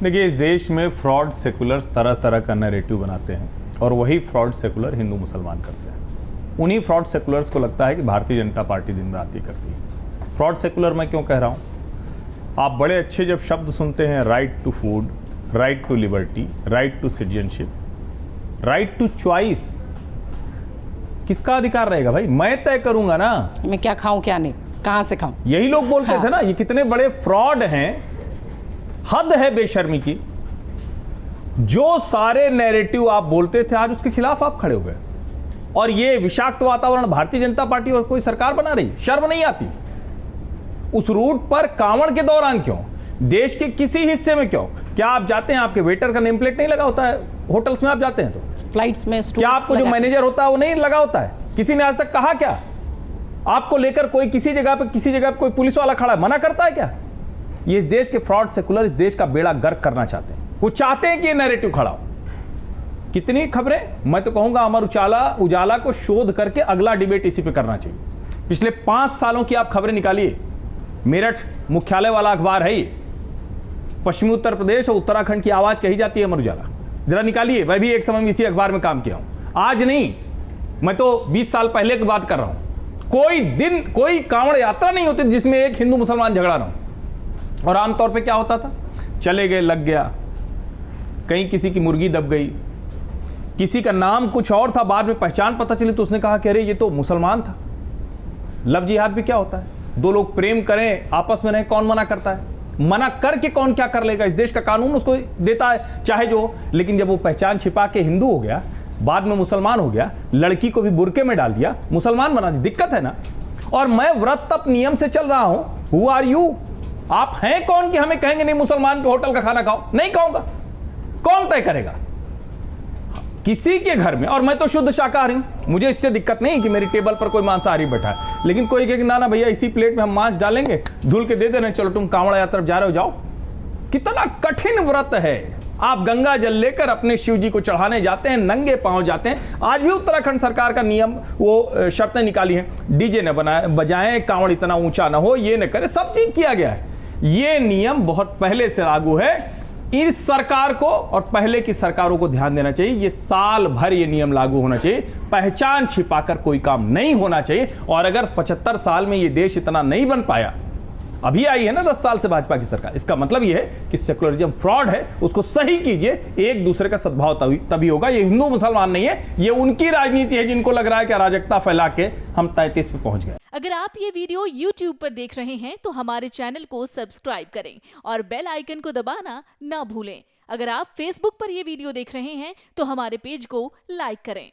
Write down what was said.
देखिए, इस देश में फ्रॉड सेकुलर्स तरह तरह का नैरेटिव बनाते हैं और वही फ्रॉड सेकुलर हिंदू मुसलमान करते हैं। उन्हीं फ्रॉड सेकुलर्स को लगता है कि भारतीय जनता पार्टी दिन रात ही करती है। फ्रॉड सेकुलर मैं क्यों कह रहा हूँ? आप बड़े अच्छे जब शब्द सुनते हैं, right to food, right to liberty, right to citizenship, right to choice, किसका अधिकार रहेगा भाई? मैं तय करूंगा ना मैं क्या खाऊं क्या नहीं, कहां से खाऊं। यही लोग बोलते थे ना, ये कितने बड़े फ्रॉड हैं, हद है बेशर्मी की। जो सारे नैरेटिव आप बोलते थे आज उसके खिलाफ आप खड़े हो गए, और ये विषाक्त वातावरण भारतीय जनता पार्टी और कोई सरकार बना रही। शर्म नहीं आती? उस रूट पर कांवड़ के दौरान क्यों, देश के किसी हिस्से में क्यों? क्या आप जाते हैं, आपके वेटर का नेम प्लेट नहीं लगा होता है होटल्स में आप जाते हैं तो? फ्लाइट्स में क्या आपको जो मैनेजर होता है वो नहीं लगा होता है? किसी ने आज तक कहा क्या? आपको लेकर कोई किसी जगह पे कोई पुलिस वाला खड़ा है, मना करता है क्या? ये इस देश के फ्रॉड सेकुलर इस देश का बेड़ा गर्क करना चाहते हैं। वो चाहते हैं कि ये नैरेटिव खड़ा हो। कितनी खबरें, मैं तो कहूंगा अमर उजाला को शोध करके अगला डिबेट इसी पे करना चाहिए। पिछले 5 सालों की आप खबरें निकालिए। मेरठ मुख्यालय वाला अखबार है ये, पश्चिमी उत्तर प्रदेश और उत्तराखंड की आवाज कही जाती है अमर उजाला। जरा निकालिए। मैं भी एक समय में इसी अखबार में काम किया हूं, आज नहीं, मैं तो 20 साल पहले की बात कर रहा हूं। कोई दिन कोई कांवड़ यात्रा नहीं होती जिसमें एक हिंदू मुसलमान झगड़ा ना हो। और आमतौर पे क्या होता था? चले गए, लग गया, कहीं किसी की मुर्गी दब गई, किसी का नाम कुछ और था, बाद में पहचान पता चली तो उसने कहा कि अरे ये तो मुसलमान था। लव जिहाद भी क्या होता है? दो लोग प्रेम करें, आपस में रहें, कौन मना करता है? मना करके कौन क्या कर लेगा? इस देश का कानून उसको देता है चाहे जो। लेकिन जब वो पहचान छिपा के हिंदू हो गया, बाद में मुसलमान हो गया, लड़की को भी बुरके में डाल दिया, मुसलमान बना दिया, दिक्कत है ना। और मैं व्रत तप नियम से चल रहा हूं। Who are you? आप हैं कौन कि हमें कहेंगे नहीं मुसलमान के होटल का खाना खाओ? नहीं खाऊंगा। कौन तय करेगा? किसी के घर में, और मैं तो शुद्ध शाकाहारी हूं, मुझे इससे दिक्कत नहीं कि मेरी टेबल पर कोई मांसाहारी बैठा है। लेकिन कोई कहे ना ना भैया इसी प्लेट में हम मांस डालेंगे, धुल के दे दे रहे, चलो तुम कांवड़ यात्रा जा रहे हो, जाओ। कितना कठिन व्रत है। आप गंगा जल लेकर अपने शिव जी को चढ़ाने जाते हैं, नंगे पांव जाते हैं। आज भी उत्तराखंड सरकार का नियम, वो शर्तें निकाली हैं, डीजे न बजाएं, कांवड़ इतना ऊंचा ना हो, ये न करे, सब चीज किया गया है। ये नियम बहुत पहले से लागू है। इस सरकार को और पहले की सरकारों को ध्यान देना चाहिए। ये साल भर ये नियम लागू होना चाहिए। पहचान छिपाकर कोई काम नहीं होना चाहिए। और अगर 75 साल में ये देश इतना नहीं बन पाया, अभी आई है ना 10 साल से भाजपा की सरकार, इसका मतलब ये है कि सेकुलरिज्म फ्रॉड है, उसको सही कीजिए। एक दूसरे का सद्भाव तभी होगा। ये हिंदू मुसलमान नहीं है, ये उनकी राजनीति है जिनको लग रहा है कि अराजकता फैला के हम 33 पे पहुंच गए। अगर आप ये वीडियो YouTube पर देख रहे हैं तो हमारे चैनल को सब्सक्राइब करें और बेल आइकन को दबाना ना भूलें। अगर आप Facebook पर ये वीडियो देख रहे हैं तो हमारे पेज को लाइक करें।